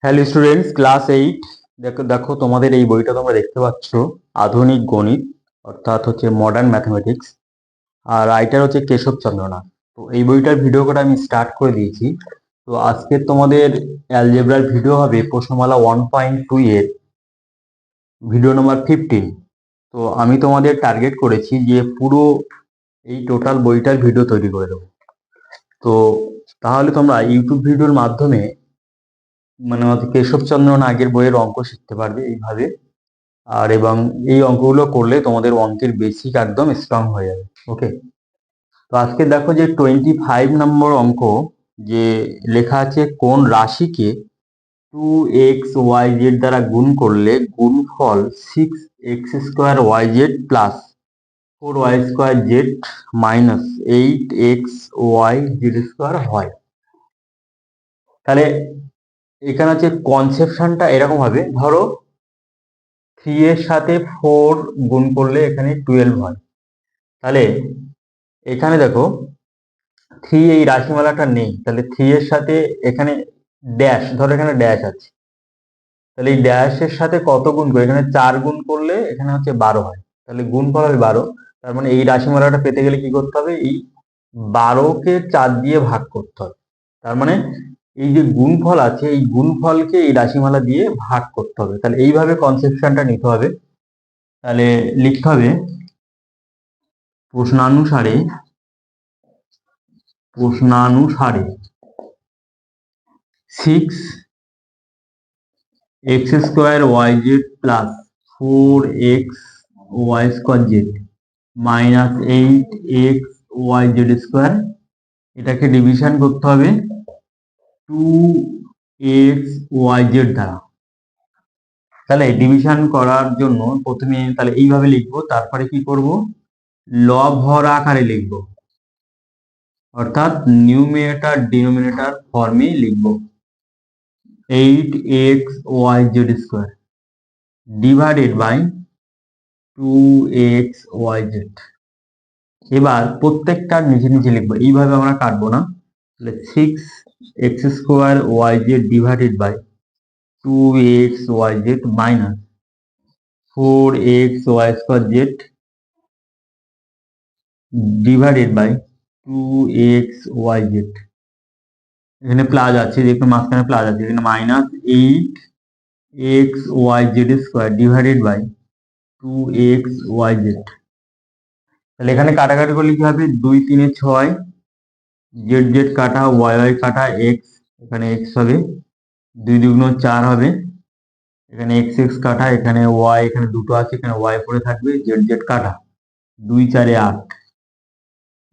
Hello students, class 8। দেখো দেখো তোমাদের এই বইটা তোমরা দেখতে পাচ্ছ, আধুনিক গণিত, অর্থাৎ হচ্ছে মডার্ন ম্যাথমেটিক্স। আর রাইটার হচ্ছে কেশবচন্দ্র নাথ। তো এই বইটার ভিডিও করে আমি স্টার্ট করে দিয়েছি। তো আজকে তোমাদের অ্যালজেব্রার ভিডিও হবে প্রশ্নমালা 1.2 এর ভিডিও নাম্বার 15। তো আমি তোমাদের টার্গেট করেছি যে পুরো এই টোটাল বইটার ভিডিও তৈরি করে দেবো। তো তাহলে তোমরা ইউটিউব ভিডিওর মাধ্যমে মানে কেশবচন্দ্র নাগের বইয়ের অঙ্ক শিখতে পারবে এইভাবে। আর এবং এই অঙ্কগুলো করলে তোমাদের অঙ্কের বেসিক একদম স্ট্রং হয়ে যাবে। ওকে, তো আজকে দেখো যে 25 নম্বর অঙ্ক, যে লেখা আছে কোন রাশিকে 2xyz দ্বারা গুণ করলে গুণফল 6x² yz plus 4y² minus 8xyz² হয়। তাহলে এখানে হচ্ছে কনসেপশনটা এরকম হবে, ধরো 3 এর সাথে 4 গুণ করলে এখানে 12 হয়। তাহলে এখানে দেখো 3 এই রাশিমালাটা নেই, তাহলে 3 এর সাথে এখানে ড্যাশ, ধরো এখানে ড্যাশ আছে, তাহলে এই ড্যাশের সাথে কত গুণ করে, এখানে 4 গুণ করলে এখানে হচ্ছে 12 হয়। তাহলে গুণফল হবে 12। তার মানে এই রাশিমালাটা পেতে গেলে কি করতে হবে, এই 12কে 4 দিয়ে ভাগ করতে হবে। তার মানে এই যে গুণফল আছে, এই গুণফলকে এই রাশিমালা দিয়ে ভাগ করতে হবে। তাহলে এইভাবে কনসেপশনটা নিতে হবে। তাহলে লিখতে হবে প্রশ্নানুসারে প্রশ্নানুসারে 6x² yz plus 4xy² minus 8xyz², এটাকে ডিভিশন করতে হবে 2xyz দ্বারা। তাহলে ডিভিশন করার জন্য প্রথমে তাহলে এইভাবে লিখবো, তারপরে কি করব, লব হর আকারে লিখবো, অর্থাৎ নিউমিনেটর ডিনোমিনেটর ফর্মে লিখবো 8xyz² ডিভাইডেড বাই 2xyz। এবার প্রত্যেকটার নিচে নিচে লিখবো, এইভাবে আমরা কাটবো না। তাহলে 6x² yz divided by 2xyz minus 4xy² divided by 2xyz। এখানে প্লাস আছে, দেখুন মাঝখানে প্লাস আছে, এখানে minus 8xyz² divided by 2xyz। তাহলে এখানে কাটাকাটি করলে কি হবে, 2 3 6, জেড জেড কাটা, ওয়াই ওয়াই কাটা, এক্স, এখানে এক্স হবে, 2 2 4 হবে, এখানে এক্স এক্স কাটা, এখানে ওয়াই, এখানে দুটো আছে, এখানে ওয়াই পড়ে থাকবে, জেড জেড কাটা, 2 4 8,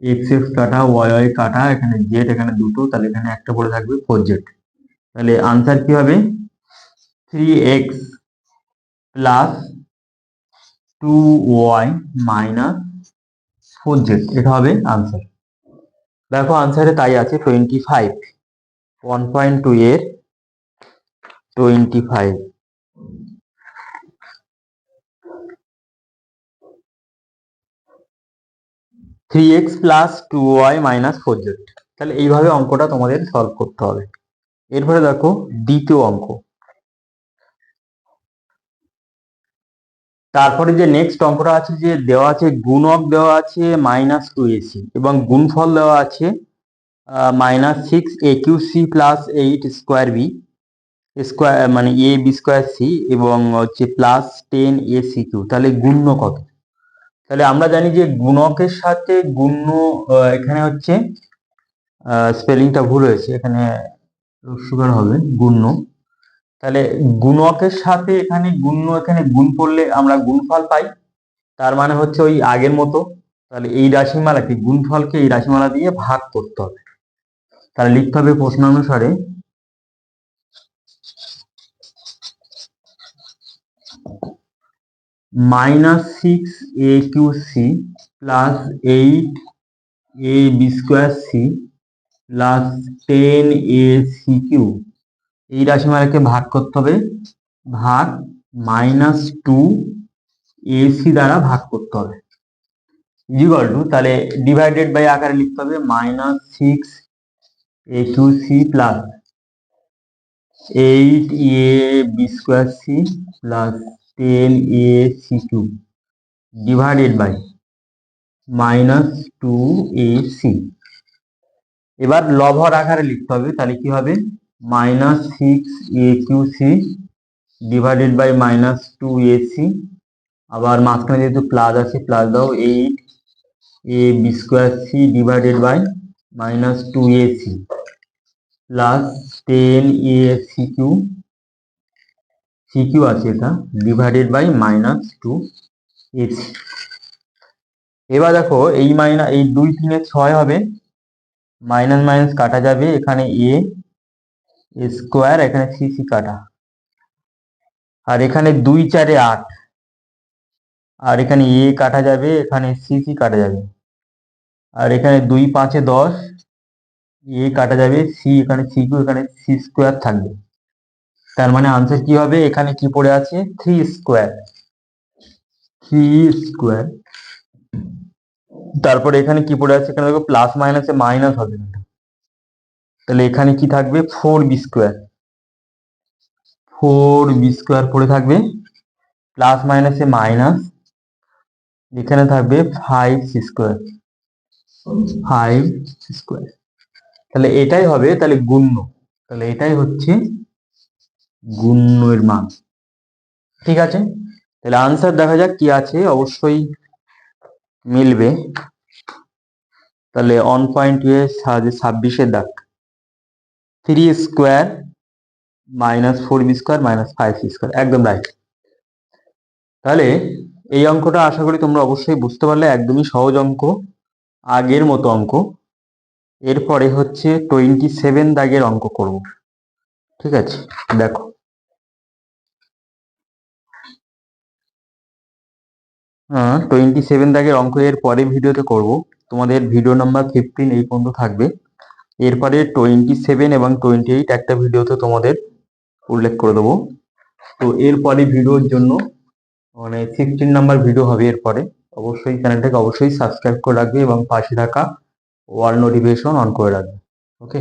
এক্স এক্স কাটা, ওয়াই ওয়াই কাটা, এখানে জেড, এখানে দুটো, তাহলে এখানে একটা পড়ে থাকবে 4z। তাহলে আনসার কি হবে, 3x plus 2y minus 4z, এটা হবে আনসার। দেখো আনসারে তাই আছে 25, 1.2 এর 25। 3x plus 2y minus 4z। তাহলে এইভাবে অঙ্কটা তোমাদের সলভ করতে হবে। এরপরে দেখো দ্বিতীয় অঙ্ক। তারপরে যে নেক্সট অঙ্কটা আছে, যে দেওয়া আছে গুণক দেওয়া আছে -2ac এবং গুণফল দেওয়া আছে -6aqc প্লাস 8² বি স্কোয়ার, মানে এ বি স্কোয়ার সি, এবং হচ্ছে প্লাস 10ac কিউ। তাহলে গুণ্য কত? তাহলে আমরা জানি যে গুণকের সাথে গুণ্য, এখানে হচ্ছে স্পেলিংটা ভুল হয়েছে, এখানে সুগার হবে গুণ্য। তাহলে গুণকের সাথে এখানে গুণ্য, এখানে গুণ করলে আমরা গুণফল পাই, তার মানে হচ্ছে ওই আগের মতো। তাহলে এই রাশিমালাকে, গুণফলকে এই রাশিমালা দিয়ে ভাগ করতে হবে। তাহলে লিখতে হবে প্রশ্নানুসারে -6aqc plus 8ab² plus 10ac Q, এই রাশিমালাকে ভাগ করতে হবে, ভাগ -2ac দ্বারা ভাগ করতে হবে, ইকুয়াল টু, তাহলে ডিভাইডেড বাই আকারে লিখতে হবে -6aqc plus 8a b square c plus 10a c cube divided by -2ac। এবার লবহর আকারে লিখতে হবে, তাহলে কি হবে -6a3c ডিভাইডেড বাই -2ac। আবার মাঝখানে যেহেতু প্লাস আছে প্লাস দাও, 8ab square c divided by -2ac plus 10ac cube, c q আছে এটা, ডিভাইডেড বাই -2ac। এবার দেখো এই 2 3 6 হবে, মাইনাস মাইনাস কাটা যাবে, এখানে এ স্কোয়ার, এখানে সি সি কাটা, আর এখানে 2 4 8, আর এখানে এ কাটা যাবে, এখানে সি সি কাটা যাবে, আর এখানে 2 5 10, এ কাটা যাবে, সি এখানে সি কিউ, এখানে সি স্কোয়ার থাকবে। তার মানে আনসার কি হবে, এখানে কি পড়ে আছে 3 স্কোয়ার, 3 স্কোয়ার। তারপরে এখানে কি পড়ে আছে, এখানে দেখো প্লাস মাইনাসে মাইনাস হবে না, তাহলে এখানে কি থাকবে 4b স্কোয়ার, 4b স্কোয়ার পড়ে থাকবে, প্লাস মাইনাসে মাইনাস, এখানে থাকবে 5c স্কোয়ার, 5c স্কোয়ার। তাহলে এটাই হবে, তাহলে গুণ্য, তাহলে এটাই হচ্ছে গুণ্যের মান। ঠিক আছে, তাহলে আনসার দেখা যাক কি আছে, অবশ্যই মিলবে। তাহলে 1.2 এর সাহায্যে 26-এর দাগ, 3 square -4b square -5c square, একদম রাইট। তাহলে এই অঙ্কটা আশা করি তোমরা অবশ্যই বুঝতে পারলে, একদমই সহজ অঙ্ক, আগের মতো অঙ্ক। এরপরে হচ্ছে 27 দাগের অঙ্ক করব। ঠিক আছে, দেখো 27 দাগের অঙ্ক এর পরে ভিডিওতে করব, তোমাদের ভিডিও নাম্বার 15 এই পর্যন্ত থাকবে। এরপরে 27 এবং 28 একটা ভিডিওতে তোমাদের উল্লেখ করে দেবো। তো এরপরে ভিডিওর জন্য মানে 16 নাম্বার ভিডিও হবে এরপরে, অবশ্যই চ্যানেলটাকে অবশ্যই সাবস্ক্রাইব করে রাখবে এবং পাশে থাকা অল নোটিফিকেশন অন করে রাখবে। ওকে।